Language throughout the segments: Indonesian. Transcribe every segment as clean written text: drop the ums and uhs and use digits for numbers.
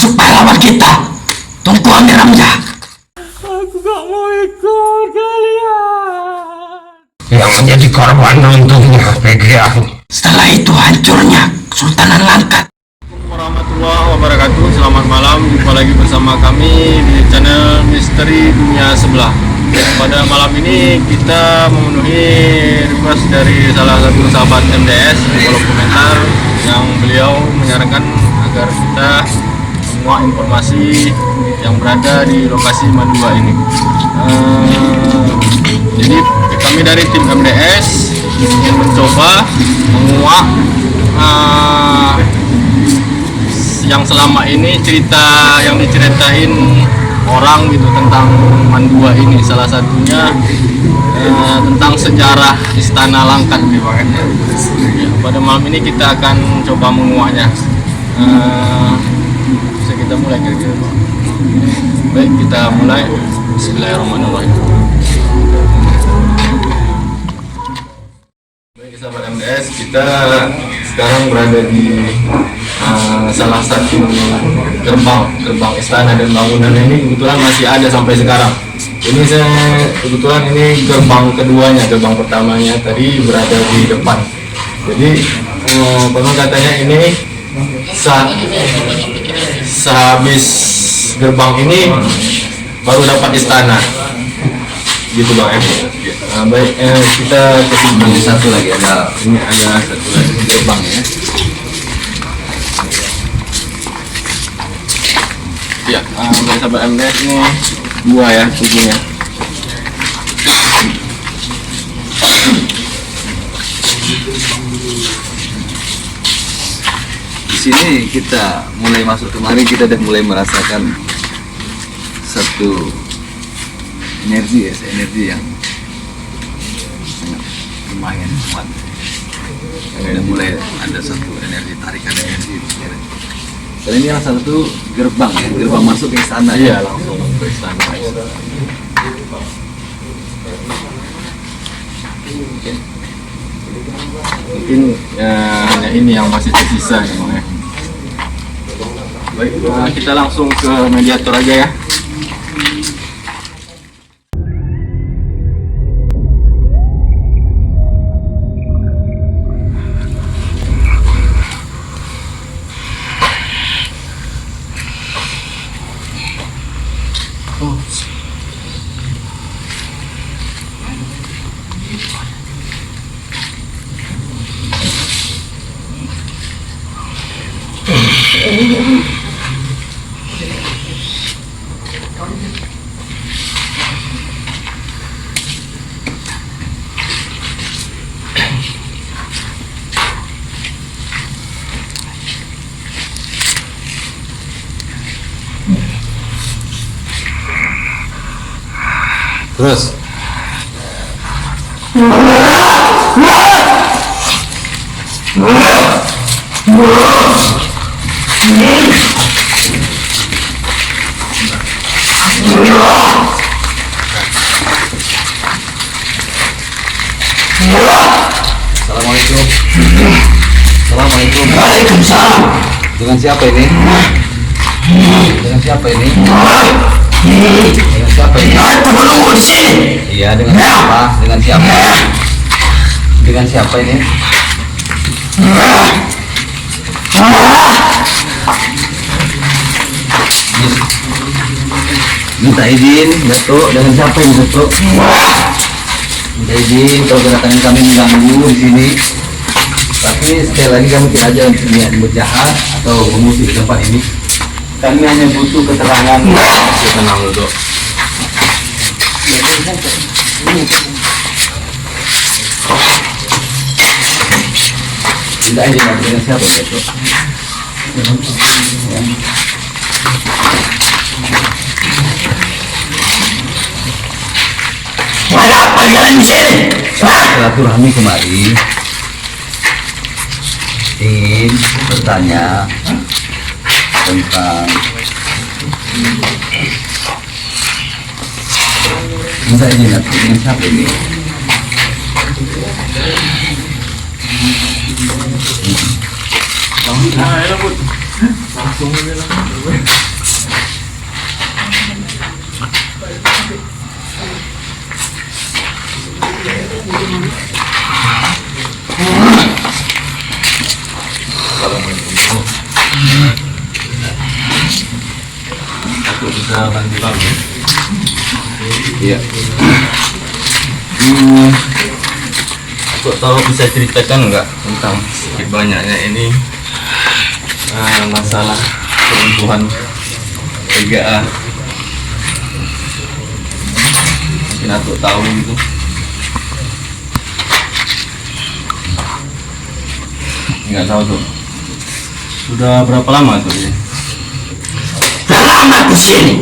termasuk pahlawan kita. Tunggu Amir Hamzah. Aku gak mau ikut kalian. Yang menjadi korban untungnya PGA. Setelah itu hancurnya Kesultanan Langkat. Assalamualaikum warahmatullahi wabarakatuh. Selamat malam, jumpa lagi bersama kami di channel Misteri Dunia Sebelah. Pada malam ini kita memenuhi request dari salah satu sahabat MDS di kolom komentar yang beliau menyarankan agar kita menguak informasi yang berada di lokasi Mandua ini. Jadi kami dari tim MDS ingin mencoba menguak yang selama ini cerita yang diceritain orang gitu tentang Mandua ini, salah satunya tentang sejarah Istana Langkat gitu kan. Ya, pada malam ini kita akan coba menguaknya. Bisa kita mulai kira-kira. Baik, kita mulai. Bismillahirrahmanirrahim. Baik sahabat MDS, kita sekarang berada di salah satu gerbang istana, dan bangunan ini kebetulan masih ada sampai sekarang. Ini kebetulan ini gerbang keduanya, gerbang pertamanya tadi berada di depan. Jadi konon katanya ini sehabis gerbang ini baru dapat istana, gitu Bang. Baik, kita ke sini. Satu lagi ada, Ini ada satu lagi gerbang ya. Ya, dari sahabat MDS ini dua ya ujungnya. di sini kita mulai masuk kemarin, kita udah mulai merasakan satu energi yang sangat lumayan kuat. Udah mulai ada satu energi, tarikan energi. Dan ini salah satu gerbang ya, gerbang masuk ke istana. Iya, langsung ke istana. Mungkin hanya ini yang masih tersisa ya. Baik, kita langsung ke mediator aja ya. Terus Assalamualaikum. Assalamualaikum. Waalaikumsalam. Dengan siapa ini? Dengan siapa ini? Dengan siapa ini? Aku menunggu di sini. Iya, dengan siapa? Dengan siapa? Dengan siapa ini? Minta izin, Datuk. Dengan siapa ini, Datuk? Minta izin kalau kedatangan kami mengganggu di sini. Tapi sekali lagi kami tidak ada niat berjahat atau memusuhi tempat ini. Kami hanya butuh keterangan. Tenang dulu. Minta izin dengan siapa, Datuk? Ada apa kalian di sini? Silaturahmi kemari ingin bertanya tentang minta izin dengan siapa ini? Nah, ya, Bud. Langsung aja langsung. Kalau mau ini, aku bisa bantu kamu. Iya. Aku tahu bisa ceritakan nggak tentang sedikit banyaknya ini masalah perempuan PGA. Mungkin aku tahu itu. Nggak tahu tuh. Sudah berapa lama tuh ya? Sudah lama di sini.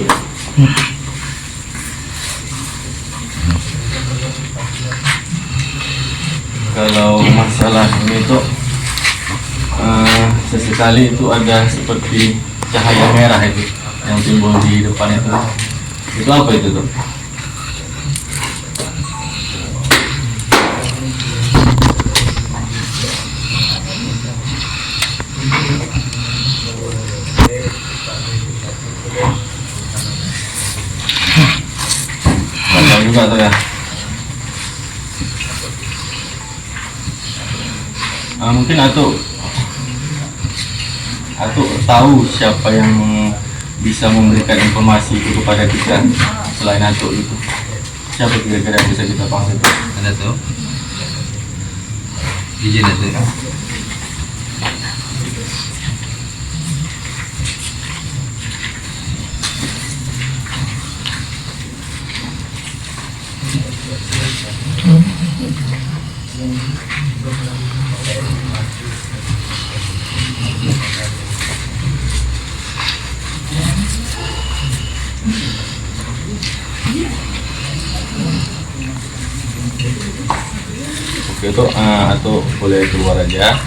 Kalau masalah ini tuh sesekali itu ada seperti cahaya merah itu yang timbul di depan itu apa itu tuh? Nggak tahu juga tuh ya. Mungkin Atuk tahu siapa yang bisa memberikan informasi itu kepada kita selain Atuk itu. Siapa kira-kira yang bisa kita panggil? Ada tuh. Izin itu. Oke tuh, Atuk boleh keluar aja.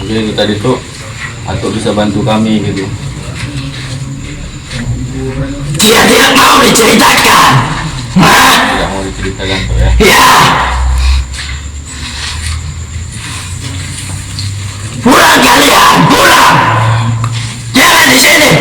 Jadi itu tadi tuh Atuk bisa bantu kami gitu. Dia tidak mau diceritakan. Tidak mau diceritakan tuh ya. Ya. Pulang kalian, pulang. Jangan di sini.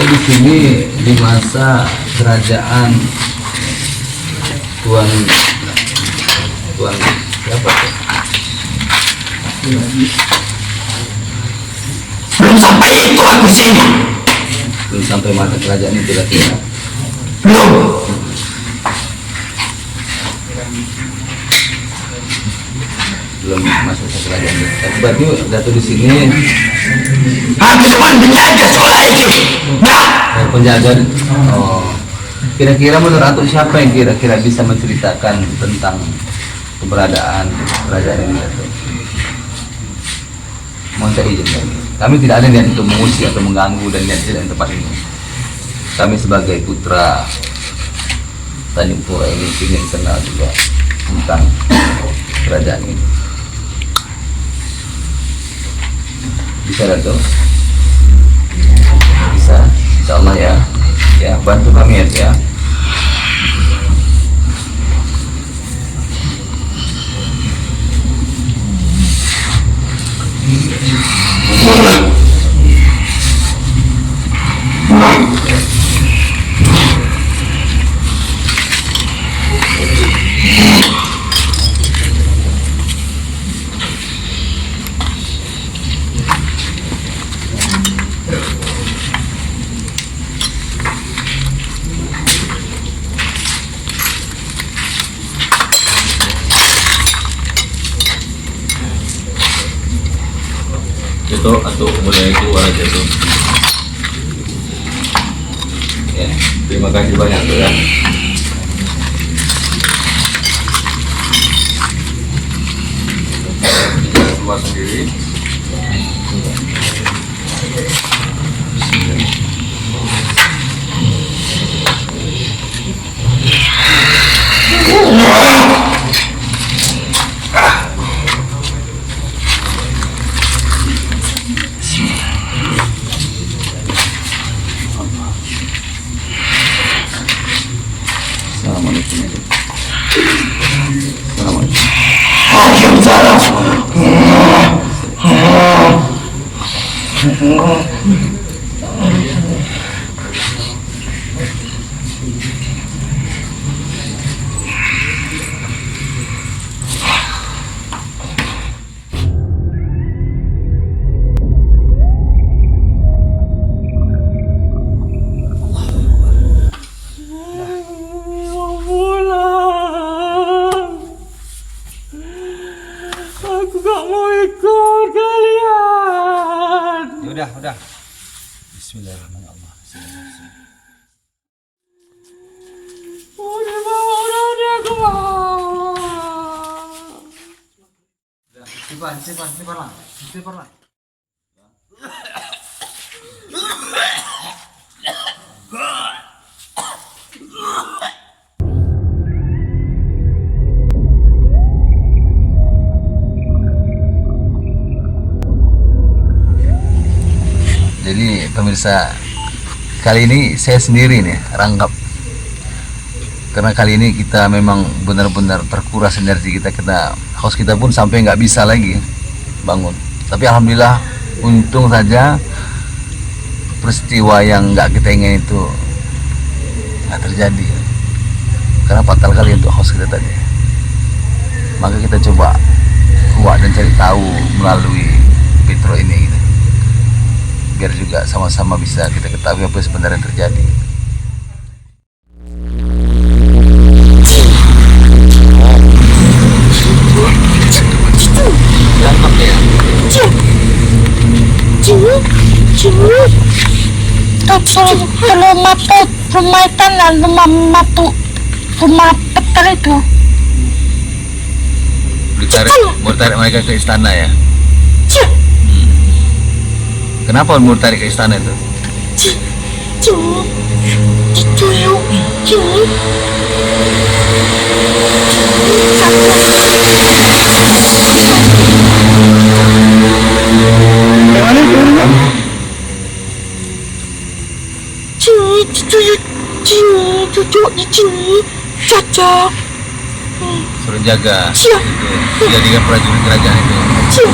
Di sini di masa kerajaan Tuan siapa tuh? Belum sampai itu aku sini. Belum sampai masa kerajaan itu lagi ya. Belum. Belum masuk ke kerajaan itu. Tapi berarti Datuk di sini Aku cuma penjaga sekolah ini. Nah, penjaga. Oh, kira-kira menurut Datuk siapa yang kira-kira bisa menceritakan tentang keberadaan kerajaan ini, Datuk? Mohon saya izin lagi. Kami tidak ada niat untuk mengusir atau mengganggu dan niat tidak di tempat ini. Kami sebagai putra Tanjung Pura ini ingin kenal juga tentang kerajaan ini. Bisa, Datuk? Bisa, insya Allah ya. Ya, bantu kami ya. Itu atau mulai keluar aja tuh. Ya, terima kasih banyak tuh ya. Bisa keluar sendiri. Mau pulang. Aku gak mau ikut kalian. Udah. Bismillahirrahmanirrahim. Udah aku mau. Simpan lah. Jadi pemirsa, kali ini saya sendiri nih rangkap, karena kali ini kita memang benar-benar terkuras energi kita host kita pun sampai nggak bisa lagi bangun. Tapi alhamdulillah, untung saja peristiwa yang nggak kita ingin itu nggak terjadi, karena fatal kali untuk host kita tadi. Maka kita coba kuat dan cari tahu melalui Petro ini gitu, biar juga sama-sama bisa kita ketahui apa sebenarnya yang terjadi. Dampak ya. Rumah itu rumah petel itu. Mau tarik mereka ke istana ya? Kenapa mau tarik ke istana itu? Caca. Suruh jaga. Siap. Jadikan prajurit kerajaan itu.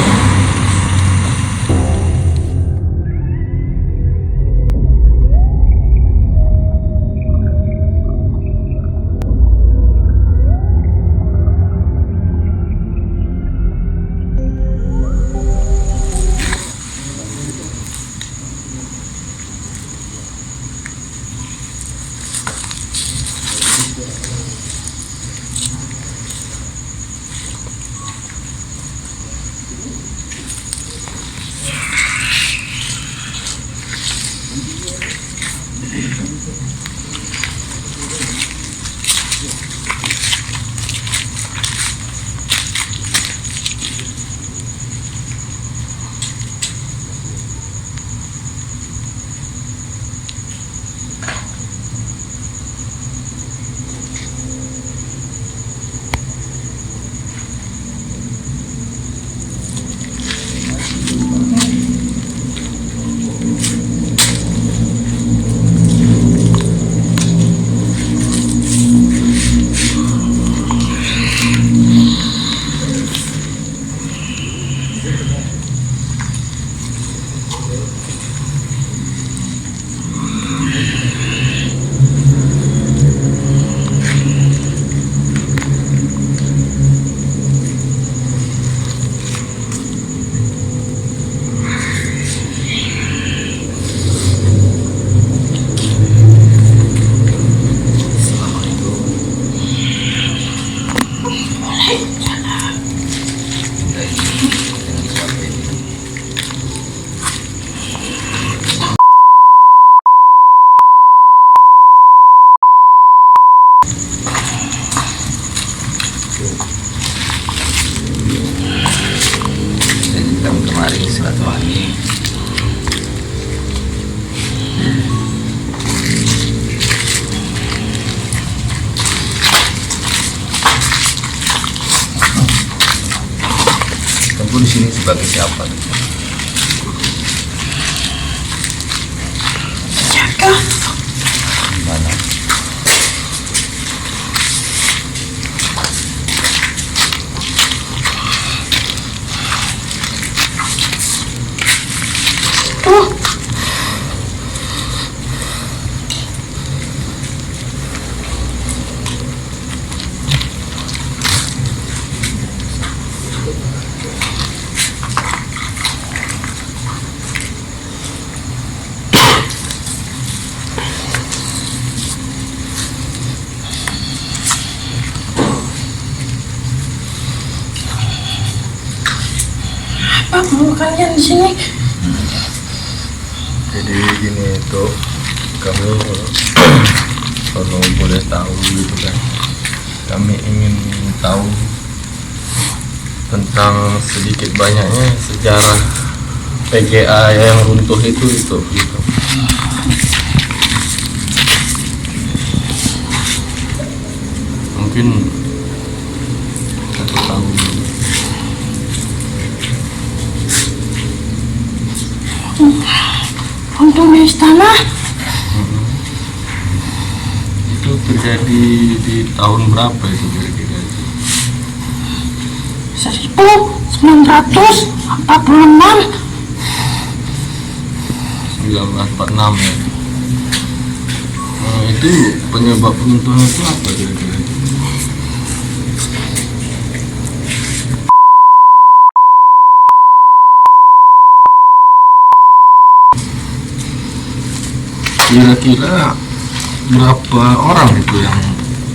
Kemarin silaturahmi kamu di sini sebagai siapa? Jaga. Mana? Tuh. kalian di sini. Jadi gini itu kami kalau boleh tahu gitu kan, kami ingin tahu tentang sedikit banyaknya sejarah PGA yang runtuh itu gitu. Mungkin satu tahun Runtuhnya istana itu terjadi di tahun berapa itu kira-kira itu? 1946. 1946 ya. Nah, itu penyebab runtuhnya itu apa kira-kira? Kira-kira berapa orang itu yang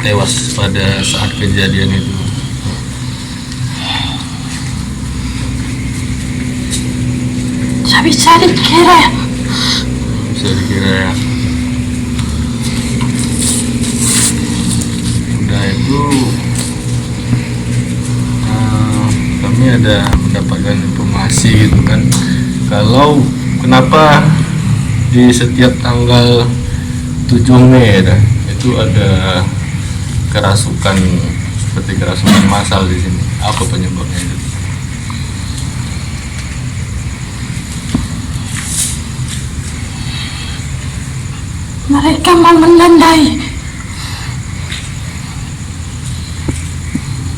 tewas pada saat kejadian itu? Bisa dikira. Bisa dikira ya. Udah itu kami ada mendapatkan informasi gitu kan, kalau kenapa di setiap tanggal 7 Mei ya, itu ada kerasukan seperti kerasukan massal di sini. Apa penyebabnya itu? Mereka mau menandai.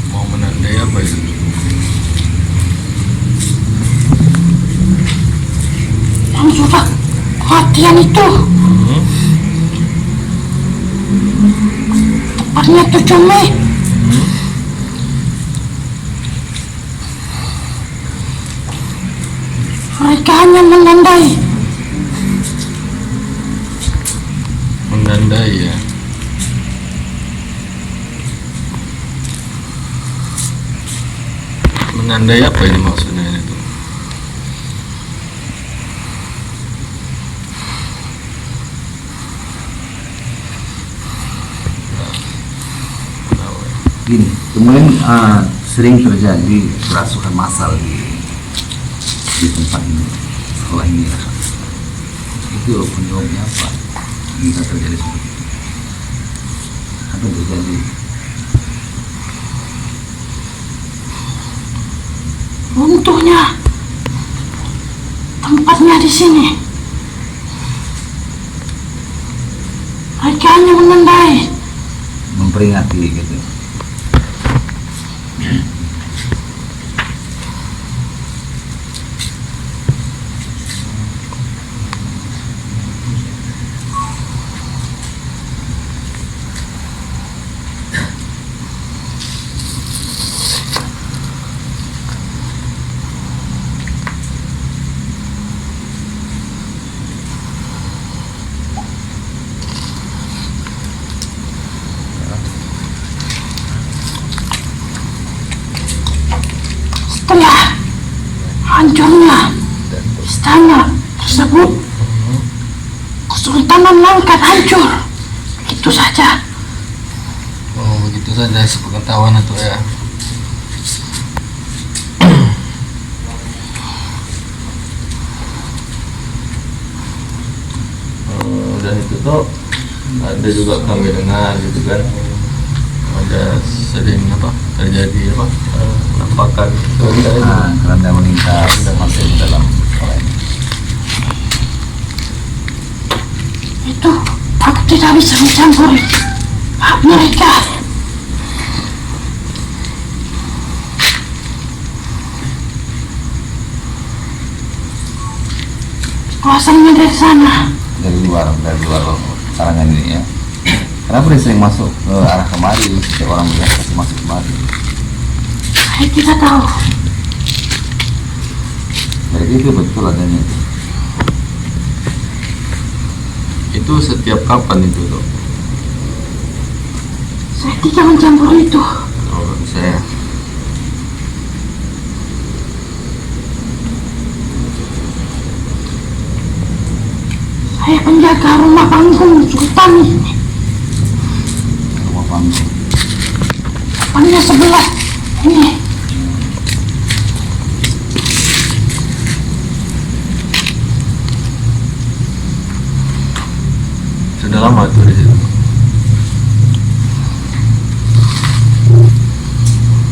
Mau menandai apa itu? Yang sudah kematian itu. Tepatnya 7 Mei. Mereka hanya menandai. Menandai ya. Menandai apa ini maksudnya itu? Gini, kemudian sering terjadi kerasukan massal di tempat ini, sekolah ini ya. Itu penyebabnya apa? Bisa terjadi seperti itu. Apa yang terjadi? Runtuhnya tempatnya di sini. Mereka hanya menandai. Memperingati gitu. Setelah hancurnya istana tersebut, Kesultanan Langkat hancur. Itu saja. Oh begitu saja sepengetahuan itu ya. Dan itu tuh ada juga kami dengar gitu kan, ada sering terjadi penampakan Keranda meningkat dan masuk ke dalam sekolah ini. Itu aku tidak bisa mencampuri hak mereka. Kuasanya dari sana. Dari luar karangan ini ya. Kenapa dia sering masuk ke arah kemari? Setiap orang melihat pasti masuk kemari. Saya tidak tahu. Jadi itu betul adanya itu. itu setiap kapan itu tuh? Saya tidak mencampuri itu. Oh, saya Saya penjaga rumah panggung Sultan ini. Rumah panggung. Panggungnya sebelah. Ini. Sudah lama tuh di situ.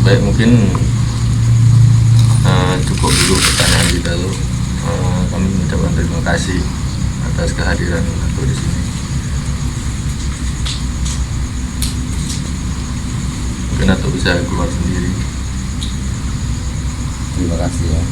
Baik, mungkin cukup dulu pertanyaan kita tuh. Kami mengucapkan terima kasih atas kehadiran aku di sini. Mungkin atau bisa keluar sendiri. Terima kasih ya.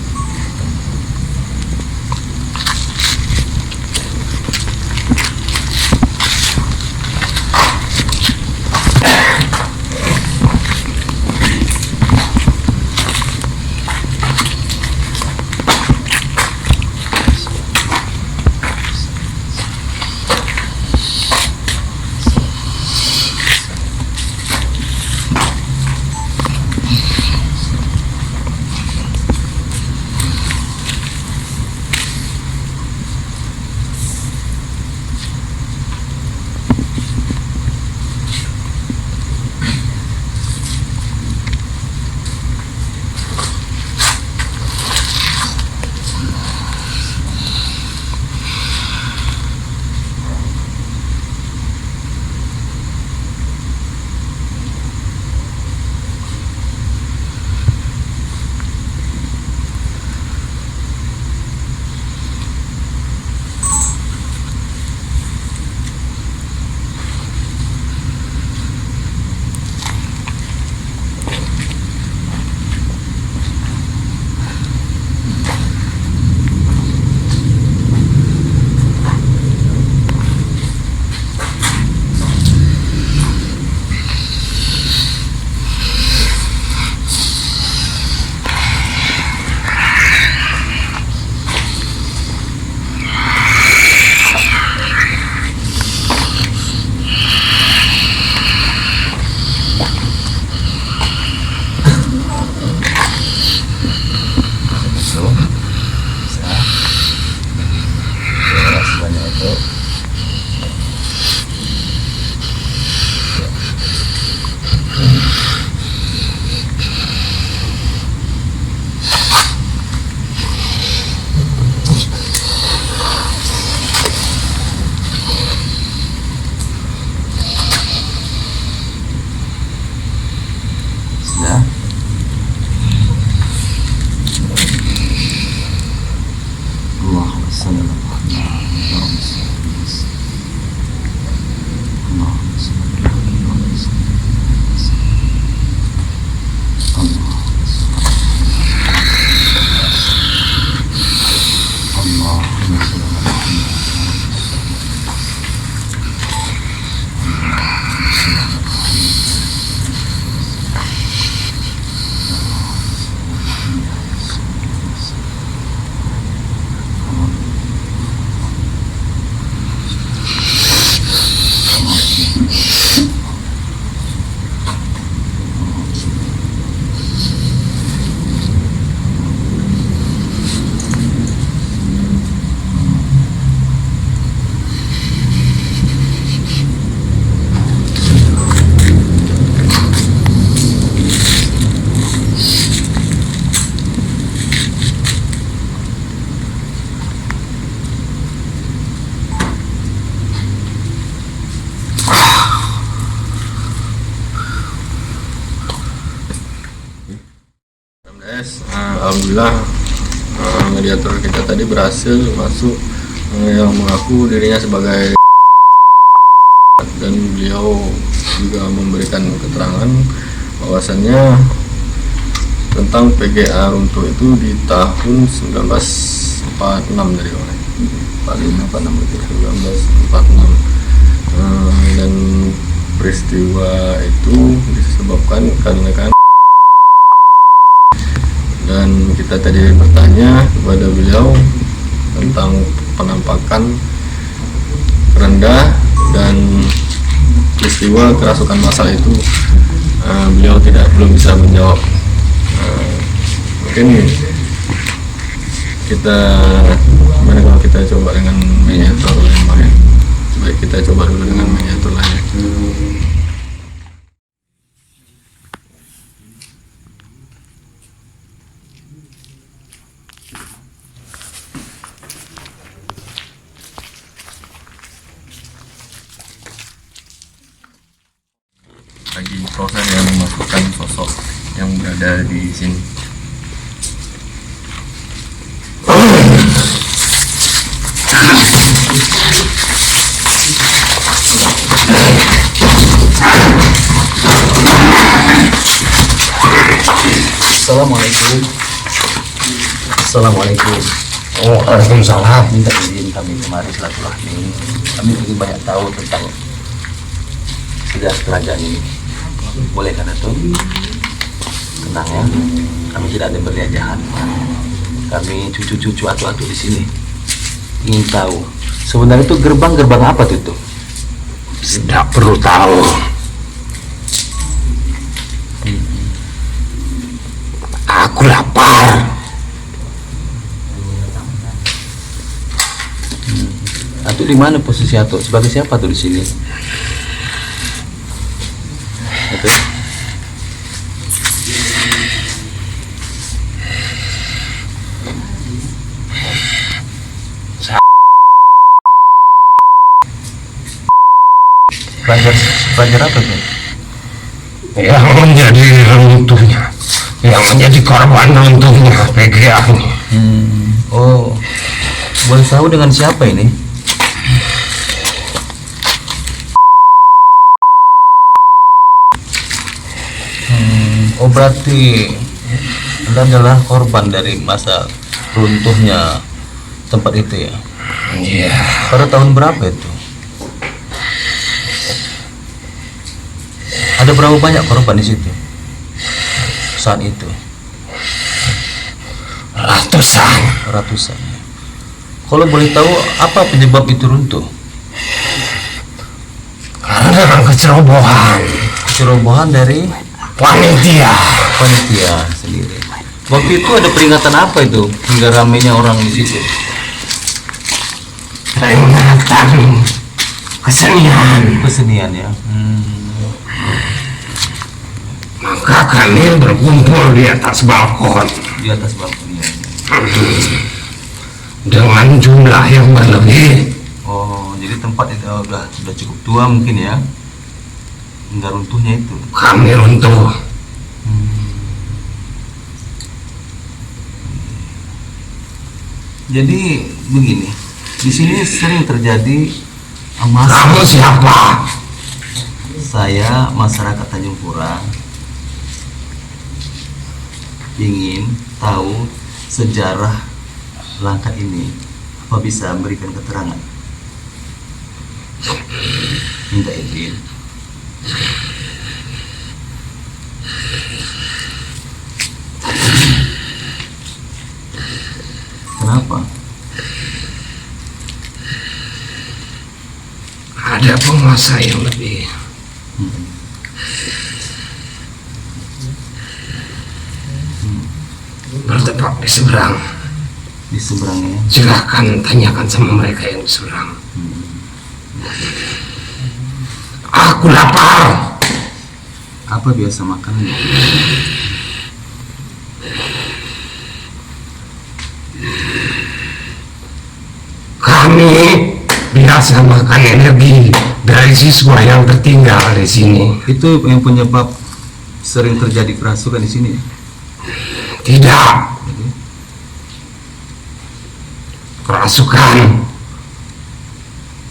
Alhamdulillah mediator kita tadi berhasil masuk, yang mengaku dirinya sebagai, dan beliau juga memberikan keterangan bahwasannya tentang PGA runtuh itu di tahun 1946 dari orang 1946 dan peristiwa itu disebabkan karena dan kita tadi bertanya kepada beliau tentang penampakan rendah dan peristiwa kerasukan massal itu, beliau belum bisa menjawab. Mungkin kita Gimana kalau kita coba dengan miniatur yang lain? Baik, kita coba dulu dengan miniatur lain. Lagi proses yang memasukkan sosok yang berada di sini. Assalamualaikum. Assalamualaikum. Oh, waalaikumsalam. Minta izin kami kemari silaturahmi. Kami ingin banyak tahu tentang sejarah kerajaan ini. Boleh kan Datuk? Tenang ya. Kami tidak ada berniat jahat. Kami cucu-cucu atu-atu di sini ingin tahu sebenarnya itu gerbang apa tuh? Tidak perlu tahu. Aku lapar. Atu di mana posisi Atu? Sebagai siapa tuh di sini? Atu? Pelajar apa tuh? Yang menjadi runtuhnya, yang menjadi korban runtuhnya PGA ini. Oh, boleh tahu dengan siapa ini? Oh, berarti Anda adalah korban dari masa runtuhnya tempat itu ya? Iya. Pada tahun berapa itu? Ada berapa banyak korban di situ saat itu? Ratusan. Kalau boleh tahu apa penyebab itu runtuh? Karena kecerobohan dari panitia sendiri. Waktu itu ada peringatan apa itu hingga ramainya orang di situ? peringatan Kesenian ya. Maka kami berkumpul di atas balkon Di atas balkon ya. dengan jumlah yang berlebih. Oh, jadi tempat itu sudah cukup tua mungkin ya, hingga runtuhnya itu. Kami runtuh. Jadi begini, di sini sering terjadi Kamu siapa? Saya masyarakat Tanjung Pura ingin tahu sejarah langkah ini. Apa bisa memberikan keterangan? Minta izin. Kenapa? Ada penguasa yang lebih. Bertempat di seberang. Di seberangnya. Silahkan tanyakan sama mereka yang di seberang. Aku lapar. Apa biasa makannya? Kami biasa makan energi dari siswa yang tertinggal di sini. Itu yang penyebab sering terjadi kerasukan di sini. Tidak. Kerasukan.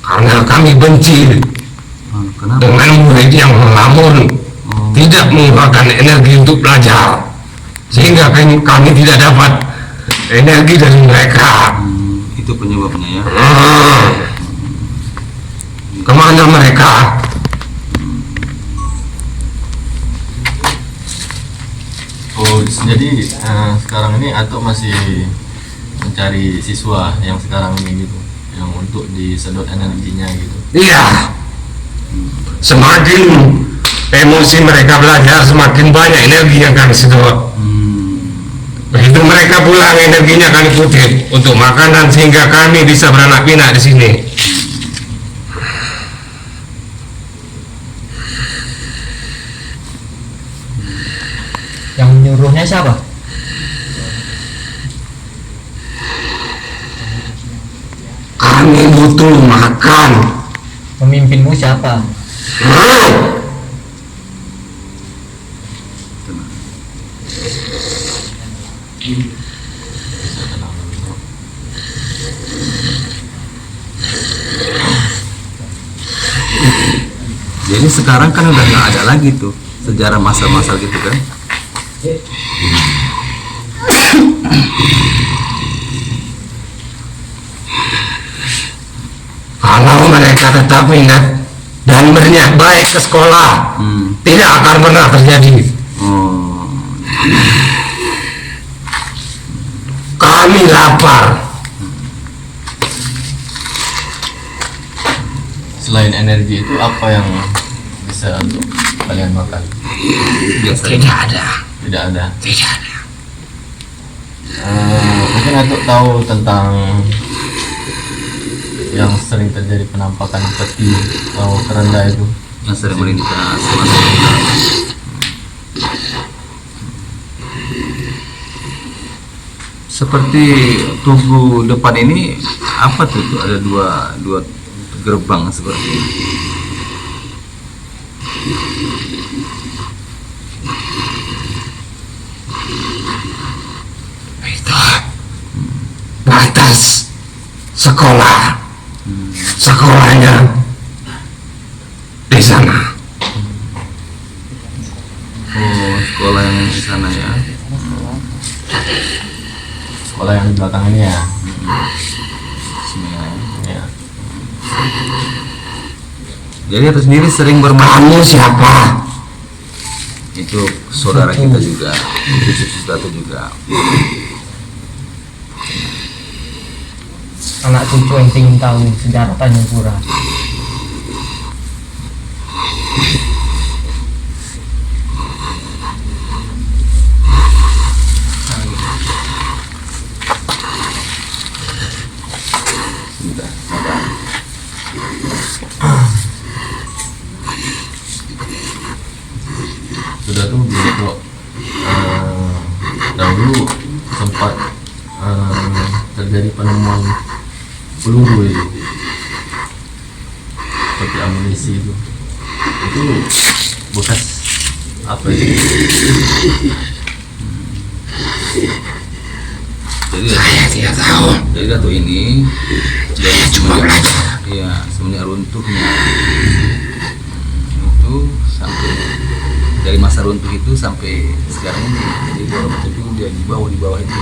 Karena kami benci Kenapa? dengan murid yang melamun, tidak mengeluarkan energi untuk belajar, sehingga kami tidak dapat energi dari mereka. Itu penyebabnya ya. Kemana mereka? Oh, jadi sekarang ini Atuk masih mencari siswa yang sekarang ini gitu, yang untuk disedot energinya gitu. Iya. Semakin emosi mereka belajar, semakin banyak energi yang kami sedot. Begitu mereka mereka pulang, energinya kami kutip untuk makanan sehingga kami bisa beranak pinak di sini. Yang menyuruhnya siapa? Kami butuh makan. Pemimpinmu siapa? Jadi sekarang kan udah nggak ada lagi tuh sejarah masal-masal gitu kan. Kalau mereka tetap ingat dan berniat baik ke sekolah, tidak akan pernah terjadi. Oh, Kami lapar. Selain energi itu apa yang bisa untuk kalian makan? biasa. Tidak ada. Tidak ada. Tidak ada. Mungkin Atuk tahu tentang yang sering terjadi penampakan peti atau keranda itu. Yang sering melintas semasa ini. Seperti tugu depan ini apa tuh? Ada dua gerbang seperti ini. Itu batas sekolah. Sekolahnya di sana. Oh, sekolah yang di sana ya. Sekolah yang di belakang ini ya. Sini ya. Ya. Jadi itu sendiri sering bermain. Kamu siapa? Itu saudara kita juga, itu cucu kita juga. Anak cucu yang ingin tahu sejarah Tanjung Pura. Sudah, sabar. Sudah tuh gini kok. Dahulu sempat terjadi penemuan peluru itu seperti amunisi itu bekas apa itu? Jadi Saya tidak tahu. jadi Dato ini Saya cuma belajar. ya sebenarnya runtuhnya itu sampai dari masa runtuh itu sampai sekarang ini. Jadi kalau itu dia di bawah itu.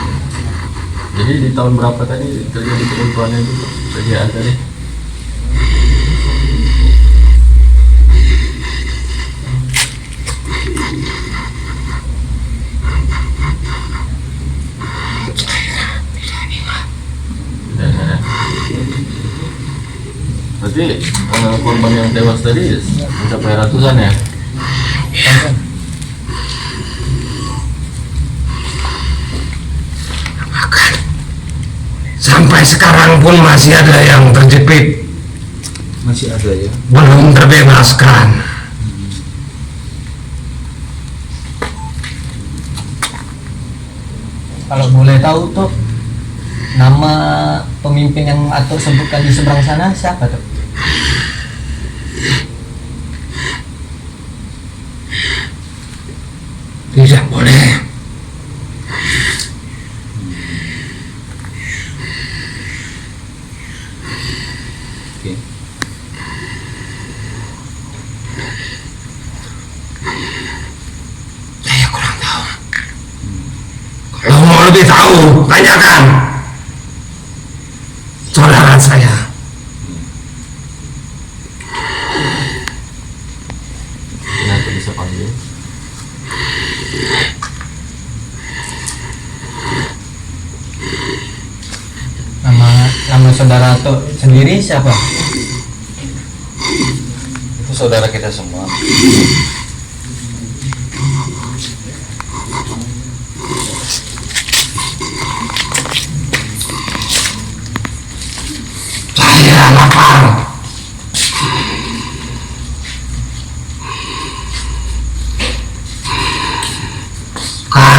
Jadi di tahun berapa tadi terjadi keruntuhannya itu? Perkiraan tadi? Berarti korban yang tewas tadi mencapai ratusan ya? Sampai sekarang pun masih ada yang terjepit, Masih ada ya. belum terbebaskan. Kalau boleh tahu tuh nama pemimpin yang Atuk sebutkan di seberang sana siapa tuh? Tidak boleh. Oke. Saya kurang tahu. Kalau mau lebih tahu, tanyakan saudara saya. Ini aku bisa panggil. Nama saudara Atuk sendiri siapa? Itu saudara kita semua.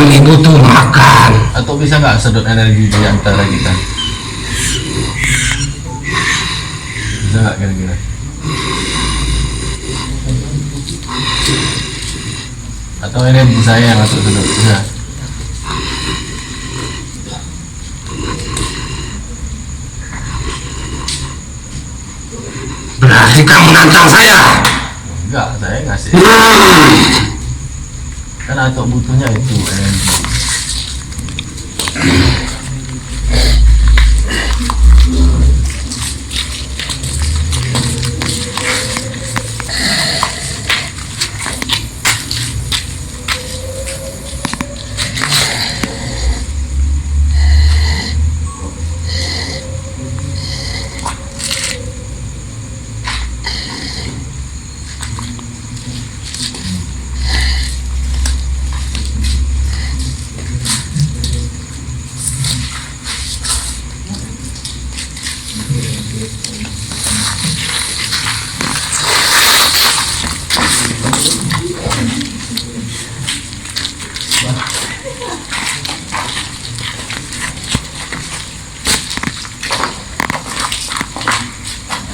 kami butuh makan. Atau bisa nggak sedot energi di antara kita? Bisa nggak kira-kira? Atau energi saya yang masuk sedot? Bisa? Berarti kamu nantang saya. Enggak, saya ngasih. Kan atau butuhnya itu energi.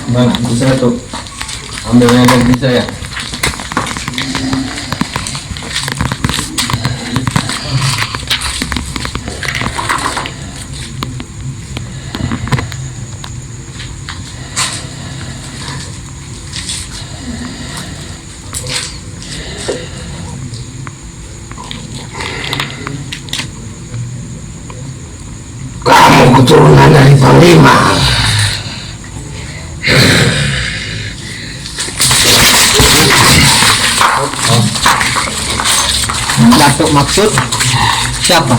Bang, bisa tuh ambil energi saya. Kamu keturunan dari Panglima. Datuk maksud siapa?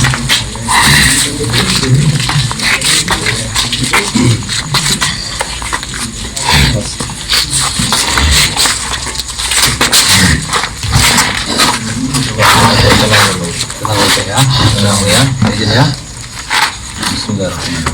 Tenang aja ya, tenang ya, izin ya. Bismillahirrahmanirrahim.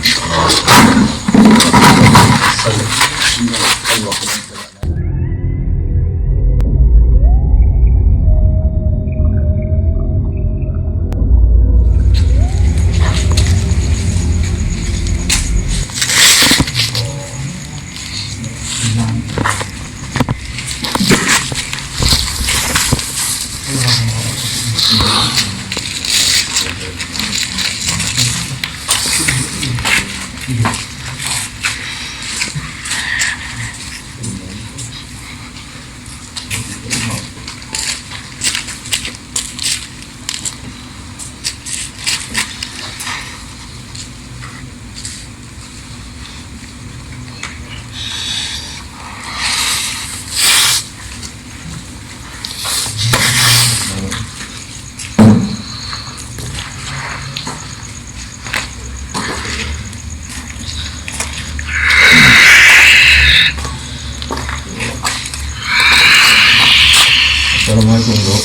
Assalamualaikum bro.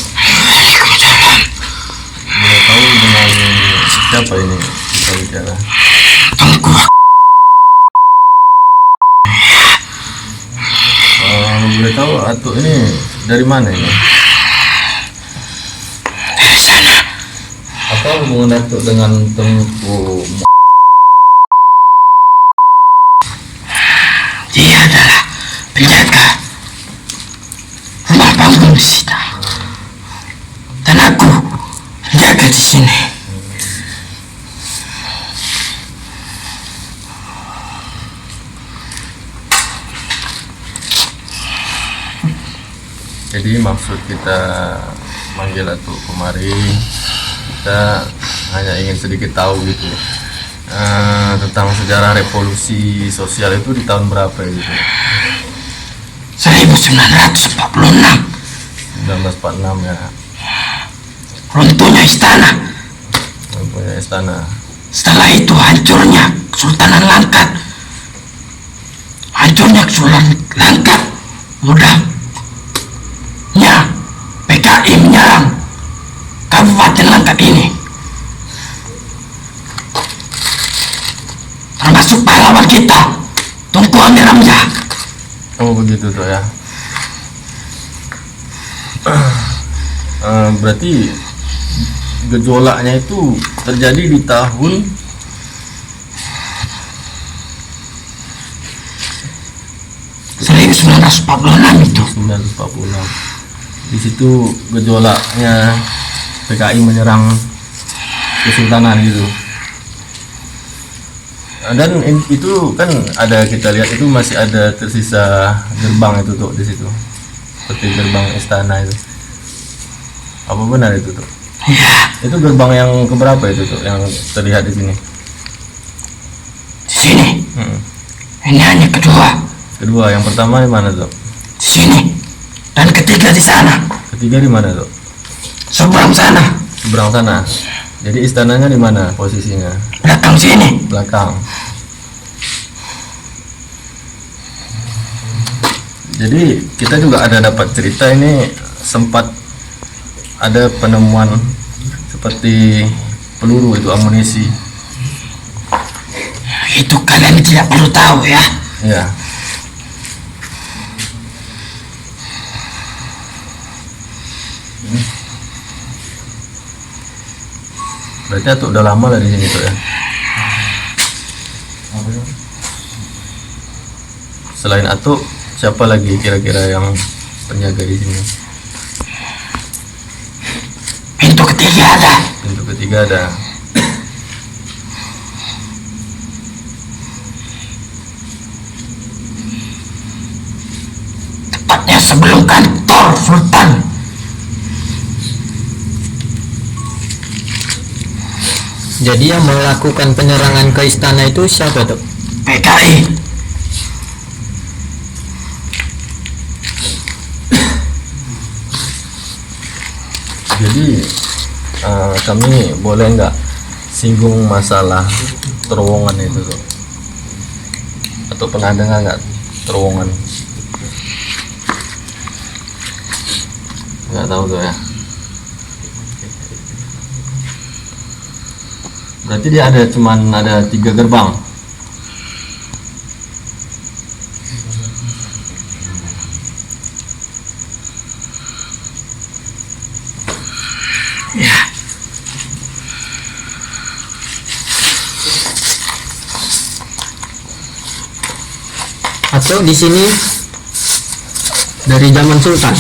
Boleh tahu dengan siapa ini kita bicara? Boleh tahu Atuk ini dari mana ini? Dari sana. Apa hubungan Datuk dengan Tengku? Dia adalah penjaga rumah panggung Sita. Dan aku menjaga di sini. Jadi maksud kita manggil Atuk kemari, kita hanya ingin sedikit tahu gitu tentang sejarah revolusi sosial itu di tahun berapa gitu? 1946. 1946 ya. Runtuhnya istana. Punya istana. Setelah itu hancurnya Kesultanan Langkat. Hancurnya Kesultanan Langkat. Mudahnya PKI menyerang Kabupaten Langkat ini. Termasuk pahlawan kita, Tunku Amir Hamzah. Oh begitu tuh ya. Berarti gejolaknya itu terjadi di tahun 1946 itu. 1946. Di situ gejolaknya PKI menyerang Kesultanan gitu. Dan itu kan ada, kita lihat itu masih ada tersisa gerbang itu tuh di situ, seperti gerbang istana itu. Apa benar itu tuh? Iya, Itu gerbang yang keberapa itu tuh yang terlihat di sini? di sini. Hmm. Ini hanya kedua. Kedua, yang pertama di mana tuh? Di sini. Dan ketiga di sana. Ketiga di mana tuh? Seberang sana. Seberang sana. Jadi istananya di mana posisinya? Belakang sini. Belakang. Jadi kita juga ada dapat cerita ini, sempat ada penemuan seperti peluru itu, amunisi. Itu kalian tidak perlu tahu ya. Ya. Berarti Atuk udah lama lah di sini tuh ya. Selain Atuk, siapa lagi kira-kira yang penjaga di sini? Pintu ketiga ada. Pintu ketiga ada. Tepatnya sebelum kantor Sultan. Jadi yang melakukan penyerangan ke istana itu siapa, Dok? PKI. Jadi kami boleh nggak singgung masalah terowongan itu tuh? Atau pernah dengar nggak terowongan? Nggak tahu tuh ya. Berarti dia ada, cuman ada 3 gerbang. Ya. Atau di sini dari zaman Sultan?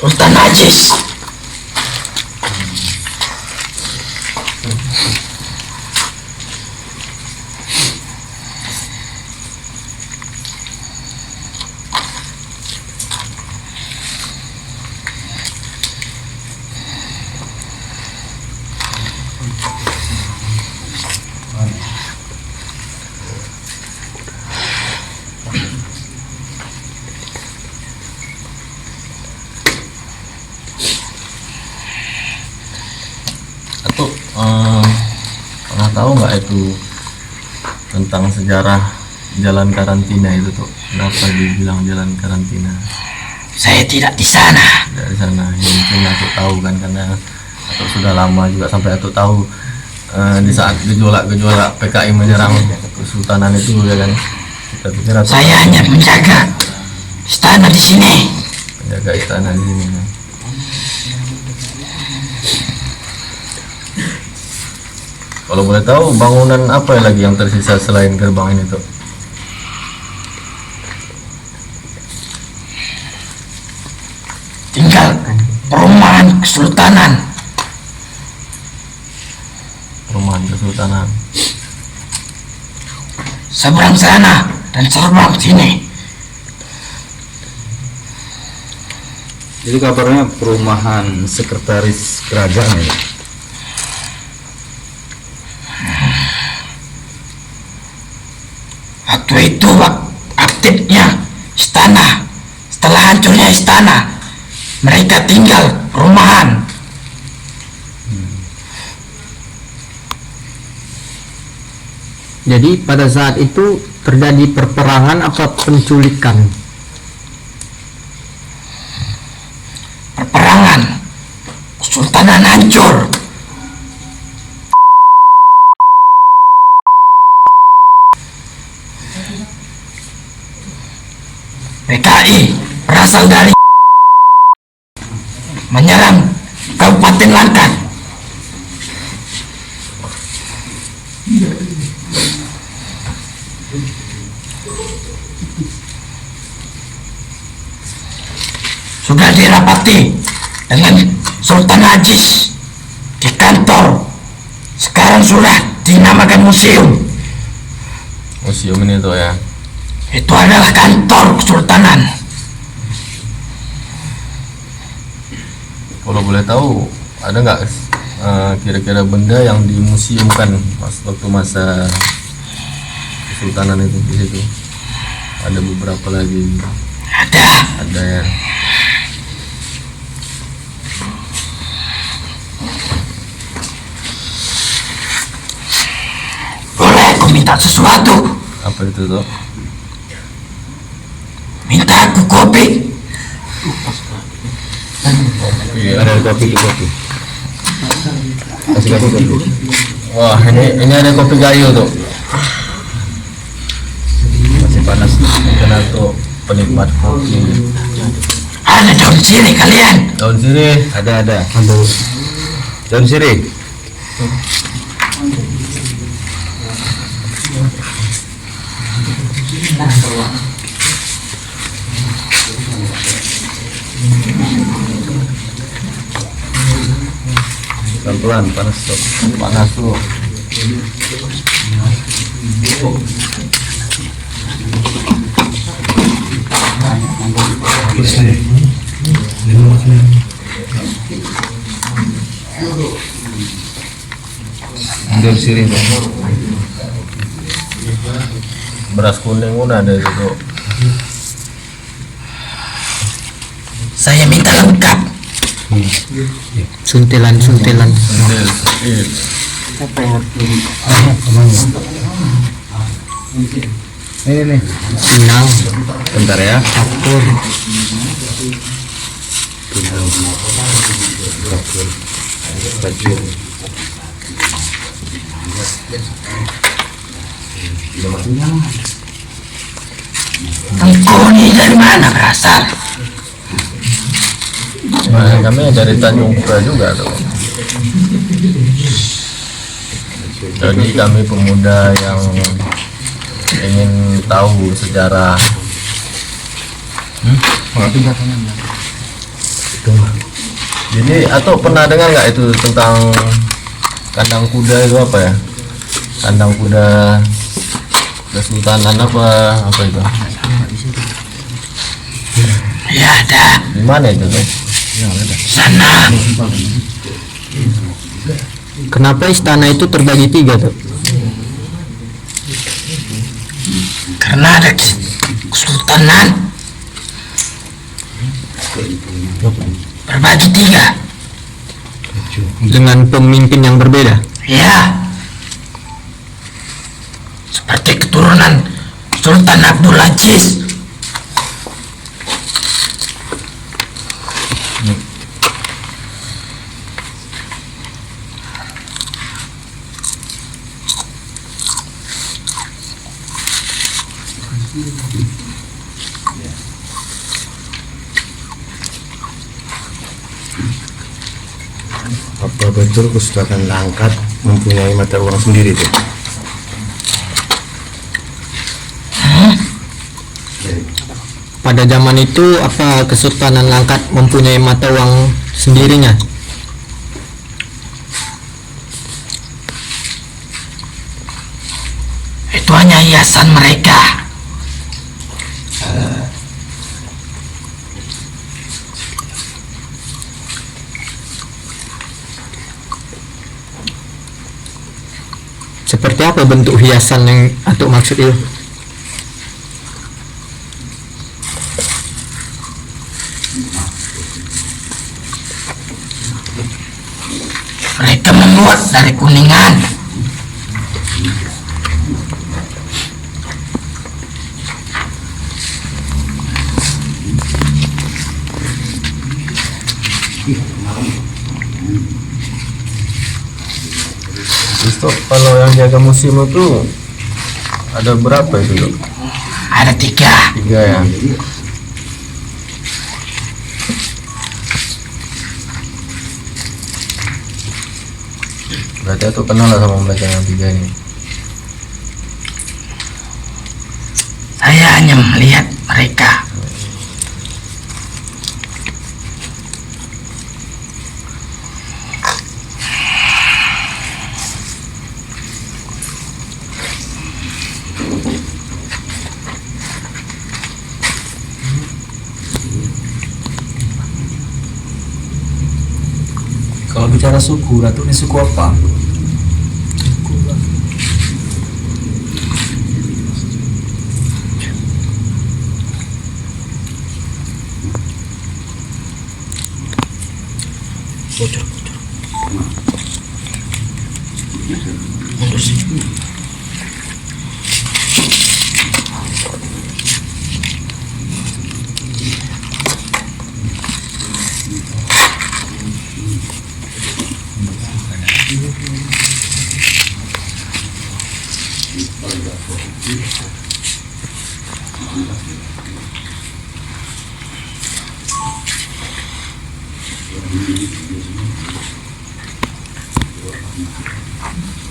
Sultan Najis. Atau pernah tahu nggak itu tentang sejarah jalan karantina itu tuh? Kenapa dibilang jalan karantina? Saya tidak di sana. Dari sana ya, mungkin aku tahu kan, karena atau sudah lama juga sampai aku tahu di saat gejolak PKI menyerang Kesultanan itu ya kan, kita pikir Atuk Saya hanya menjaga istana di sini. penjaga istana di sini. Kalau boleh tahu, bangunan apa lagi yang tersisa selain gerbang ini tuh? Tinggal perumahan kesultanan. Perumahan Kesultanan. Seberang sana dan seberang sini. Jadi kabarnya perumahan sekretaris kerajaan ya. Waktu itu aktifnya istana. Setelah hancurnya istana, mereka tinggal perumahan. Jadi pada saat itu terjadi perperangan apa penculikan? Perperangan. Kesultanan hancur. PKI berasal dari menyerang Kabupaten Langkat. Sudah dirapati dengan Sultan Aziz di kantor. Sekarang sudah dinamakan museum. Museum ini tuh ya. Itu adalah kantor kesultanan. Kalau boleh tahu, ada nggak kira-kira benda yang dimuseumkan waktu masa kesultanan itu di situ? Ada beberapa lagi. Ada ya. Boleh aku minta sesuatu? Apa itu tuh? Minta aku kopi. Ada kopi kopi. Kasih kopi. Wah, ini ada kopi gayo tuh. Masih panas. Karena tuh penikmat kopi. Ada daun sirih kalian? Daun sirih ada. Daun sirih. Pelan-pelan, panas tuh. Daun sirih tuh. Beras kuning pun ada itu tuh. Saya minta lengkap. Suntilan. Ini. Pinang. Bentar ya. Kapur. Engkau ini dari mana berasal? Nah, kami dari Tanjung Pura juga tuh. Jadi kami pemuda yang ingin tahu sejarah. Jadi atau pernah dengar nggak itu tentang kandang kuda itu apa ya? Kandang kuda Kesultanan apa itu? Ya ada. Di mana itu tuh? Sana. Kenapa istana itu terbagi 3 tuh? Karena ada kesultanan berbagi 3 dengan pemimpin yang berbeda. Ya, seperti keturunan Sultan Abdul Aziz. Apa betul Kesultanan Langkat mempunyai mata uang sendiri tuh? Pada zaman itu apa Kesultanan Langkat mempunyai mata uang sendirinya? Itu hanya hiasan mereka. Seperti apa bentuk hiasan yang atau maksud itu? Mereka membuat dari kuningan. Terus kalau yang jaga museum itu ada berapa itu tuh? Ada 3. 3 ya. Berarti aku kenal lah sama mereka yang tiga ini. Saya hanya melihat mereka. Kalau bicara suku, Ratu ini suku apa?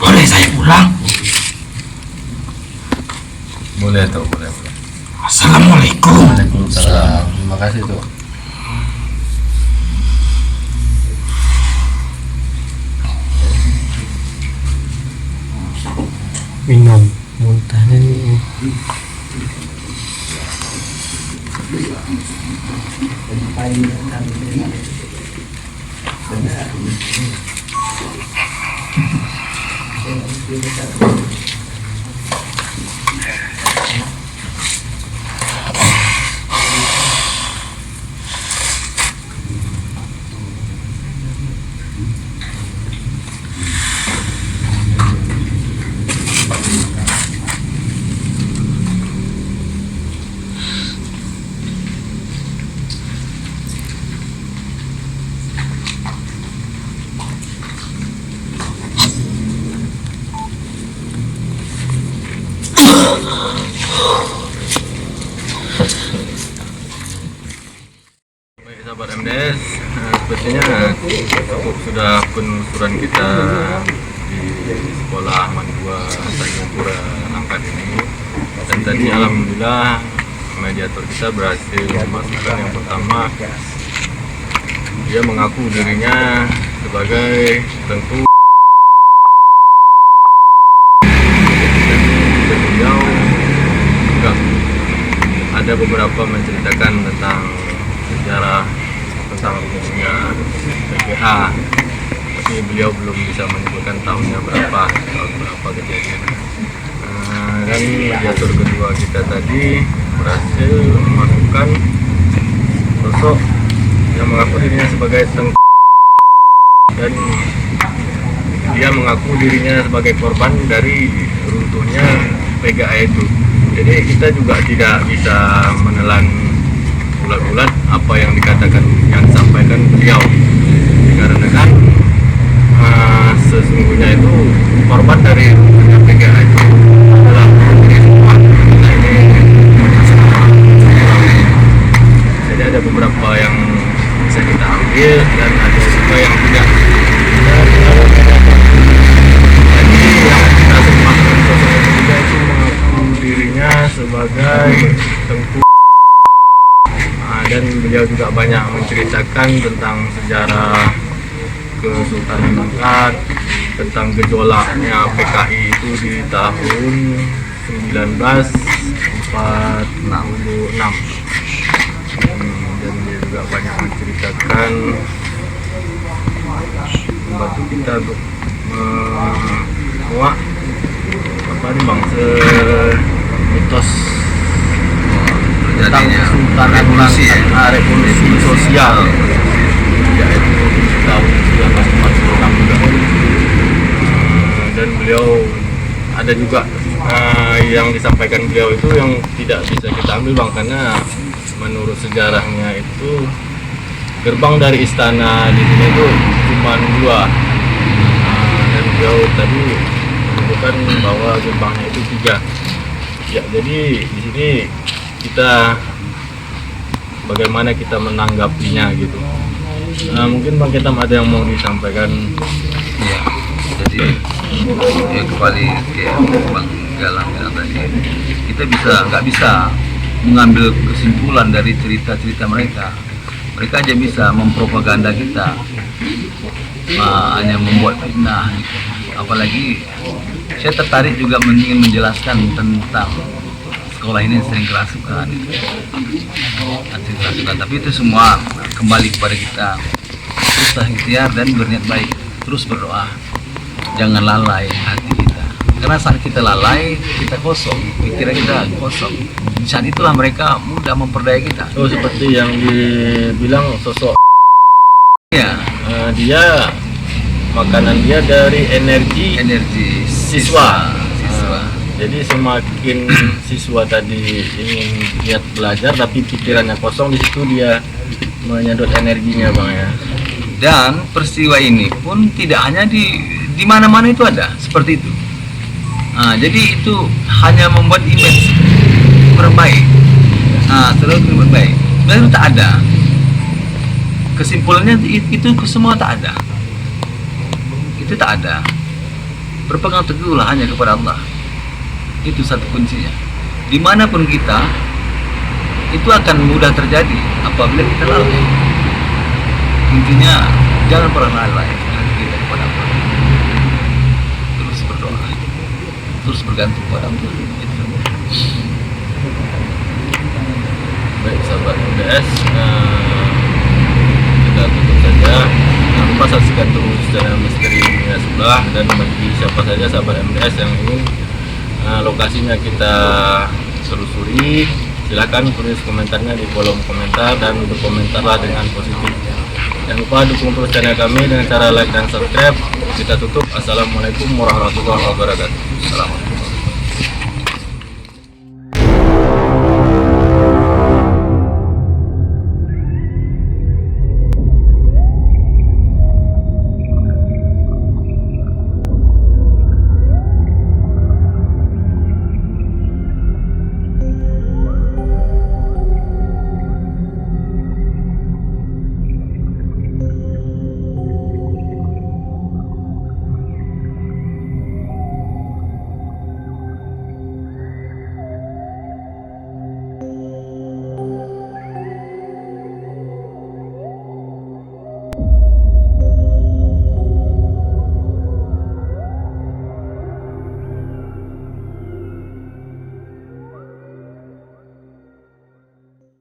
Boleh saya pulang? Boleh tuh, boleh. Assalamualaikum. Waalaikumsalam. Terima kasih tuh. Minum muntahnya nih. Baik sahabat MDS, sepertinya cukup sudah penelusuran kita di sekolah Ahmad II Tanjungpura Langkat ini. Dan tadi alhamdulillah mediator kita berhasil memasukkan yang pertama. Dia mengaku dirinya sebagai tentu beliau juga ada beberapa menceritakan tentang sejarah tentang fungsinya PPA, tapi beliau belum bisa menyebutkan tahunnya berapa, tahun berapa kejadian. Dan mediator kedua kita tadi berhasil memasukkan sosok yang mengaku dirinya sebagai tengku, dan dia mengaku dirinya sebagai korban dari runtuhnya PGA itu. Jadi kita juga tidak bisa menelan bulat-bulat apa yang dikatakan, yang disampaikan beliau, dikarenakan sesungguhnya itu korban dari runtuhnya PGA itu adalah jadi ada beberapa yang bisa kita ambil dan ada juga yang tidak. Jadi yang kita sempatkan sosok yang ketiga itu mengaku dirinya sebagai tengku, dan beliau juga banyak menceritakan tentang sejarah Kesultanan Langkat, tentang gejolaknya PKI itu di tahun 1946. Dan dia juga banyak menceritakan, membantu kita untuk menguak apa nih bang, mitos tentang Kesultanan Langkat, revolusi sosial, yaitu tahun 1946 juga. Dan beliau ada juga yang disampaikan beliau itu yang tidak bisa kita ambil bang, karena menurut sejarahnya itu gerbang dari istana di sini itu cuma 2, dan beliau tadi menyebutkan bahwa gerbangnya itu 3. Ya, jadi di sini kita bagaimana kita menanggapinya gitu. Mungkin Bang Ketam ada yang mau disampaikan. Ya, jadi jadi ya kembali kayak Bang Galang bilang tadi, kita nggak bisa mengambil kesimpulan dari cerita-cerita mereka. Mereka aja bisa mempropaganda kita, hanya membuat fitnah gitu. Apalagi saya tertarik juga ingin menjelaskan tentang sekolah ini sering kerasukan gitu. Sering kerasukan, tapi itu semua kembali kepada kita. Terus ikhtiar dan berniat baik, terus berdoa, jangan lalai hati kita, karena saat kita lalai kita kosong, pikiran kita kosong. Di saat itulah mereka mudah memperdaya kita. Oh, seperti yang dibilang sosok Ya, dia, makanan dia dari energi energi siswa. Siswa. Jadi semakin siswa tadi ingin giat belajar tapi pikirannya kosong, di situ dia menyedot energinya, Bang ya. Dan peristiwa ini pun tidak hanya di mana-mana itu ada seperti itu. Nah, jadi itu hanya membuat image berbaik. Nah, terus berbaik. Sebenarnya itu tak ada. Kesimpulannya itu semua tak ada. Itu tak ada. Berpegang teguhlah hanya kepada Allah. Itu satu kuncinya. Dimanapun kita, itu akan mudah terjadi apabila kita lalai. Intinya jangan pernah lalai hati kita kepada Allah. Terus berdoa, terus bergantung pada Allah. Itu. Baik sahabat MDS, kita tutup saja. Jangan lupa saksikan terus channel Misteri Dunia Sebelah, dan bagi siapa saja sahabat MDS yang ingin lokasinya kita telusuri, silakan tulis komentarnya di kolom komentar dan berkomentarlah dengan positif. Jangan lupa dukung terus channel kami dengan cara like dan subscribe. Kita tutup. Assalamualaikum warahmatullahi wabarakatuh. Selamat.